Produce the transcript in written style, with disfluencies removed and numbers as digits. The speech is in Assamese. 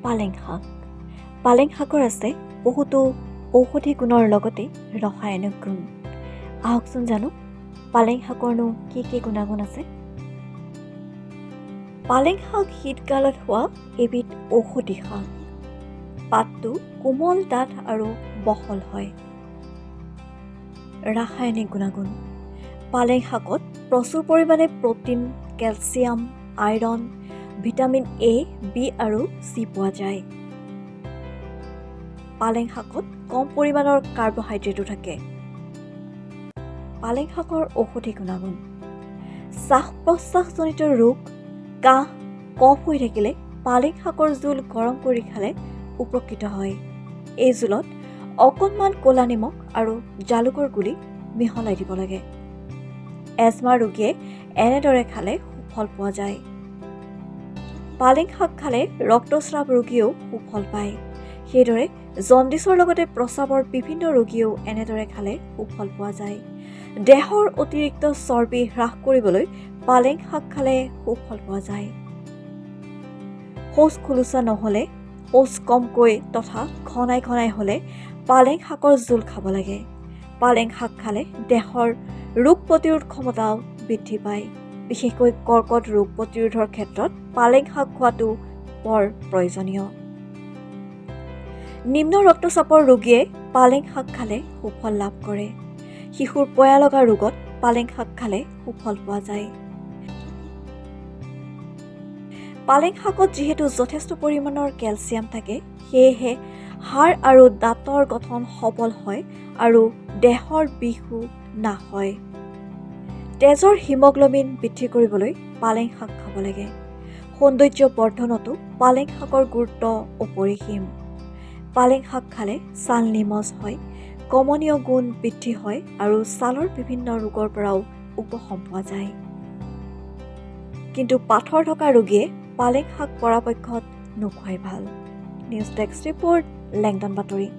পালেং শাক। পালেং শাকৰ আছে বহুতো ঔষধি গুণৰ লগতে ৰাসায়নিক গুণ। আহকচোন জানো পালেং শাকৰনো কি কি গুণাগুণ আছে। পালেং শাক শীতকালত হোৱা এবিধ ঔষধি শাক। পাতটো কোমল ডাঠ আৰু বহল হয়। ৰাসায়নিক গুণাগুণ। পালেং শাকত প্ৰচুৰ পৰিমাণে protein, calcium, iron, vitamin A, B আৰু চি পোৱা যায়। পালেং শাকত কম পৰিমাণৰ কাৰ্বহাইড্ৰেটো থাকে। পালেং শাকৰ ঔষধি গুণাগুণ। শ্বাস-প্ৰশ্বাসজনিত ৰোগ, কাহ, কফ হৈ থাকিলে পালেং শাকৰ জোল গৰম কৰি খালে উপকৃত হয়। এই জোলত অকণমান ক'লা নিমখ আৰু জালুকৰ গুলি মিহলাই দিব লাগে। এজমা ৰোগীয়ে এনেদৰে খালে সুফল পোৱা যায়। পালেং শাক খালে ৰক্তস্ৰাৱ ৰোগীয়েও সুফল পায়। সেইদৰে জণ্ডিছৰ লগতে প্ৰস্ৰাৱৰ বিভিন্ন ৰোগীয়েও এনেদৰে খালে সুফল পোৱা যায়। দেহৰ অতিৰিক্ত চৰ্বি হ্ৰাস কৰিবলৈ পালেং শাক খালে সুফল পোৱা যায়। শৌচ খোলোচা নহ'লে, শৌচ কমকৈ তথা ঘনাই ঘনাই হ'লে পালেং শাকৰ জোল খাব লাগে। পালেং শাক খালে দেহৰ ৰোগ প্ৰতিৰোধ ক্ষমতাও বৃদ্ধি পায়। বিশেষকৈ কৰ্কট ৰোগ প্ৰতিৰোধৰ ক্ষেত্ৰত পালেং শাক খোৱাটো বৰ প্ৰয়োজনীয়। নিম্ন ৰক্তচাপৰ ৰোগীয়ে পালেং শাক খালে সুফল লাভ কৰে। শিশুৰ পয়া লগা ৰোগত পালেং শাক খালে সুফল পোৱা যায়। পালেং শাকত যিহেতু যথেষ্ট পৰিমাণৰ কেলছিয়াম থাকে, সেয়েহে হাড় আৰু দাঁতৰ গঠন সবল হয় আৰু দেহৰ বিষো নাশ হয়। তেজৰ হিমগ্ল'বিন বৃদ্ধি কৰিবলৈ পালেং শাক খাব লাগে। সৌন্দৰ্য বৰ্ধনতো পালেং শাকৰ গুৰুত্ব অপৰিসীম। পালেং শাক খালে ছাল নিমজ হয়, কমনীয় গুণ বৃদ্ধি হয় আৰু ছালৰ বিভিন্ন ৰোগৰ পৰাও উপশম পোৱা যায়। কিন্তু পাথৰ থকা ৰোগীয়ে পালেং শাক পৰাপক্ষত নোখোৱাই ভাল। নিউজ ডেস্ক ৰিপৰ্ট, লেংডন বাতৰি।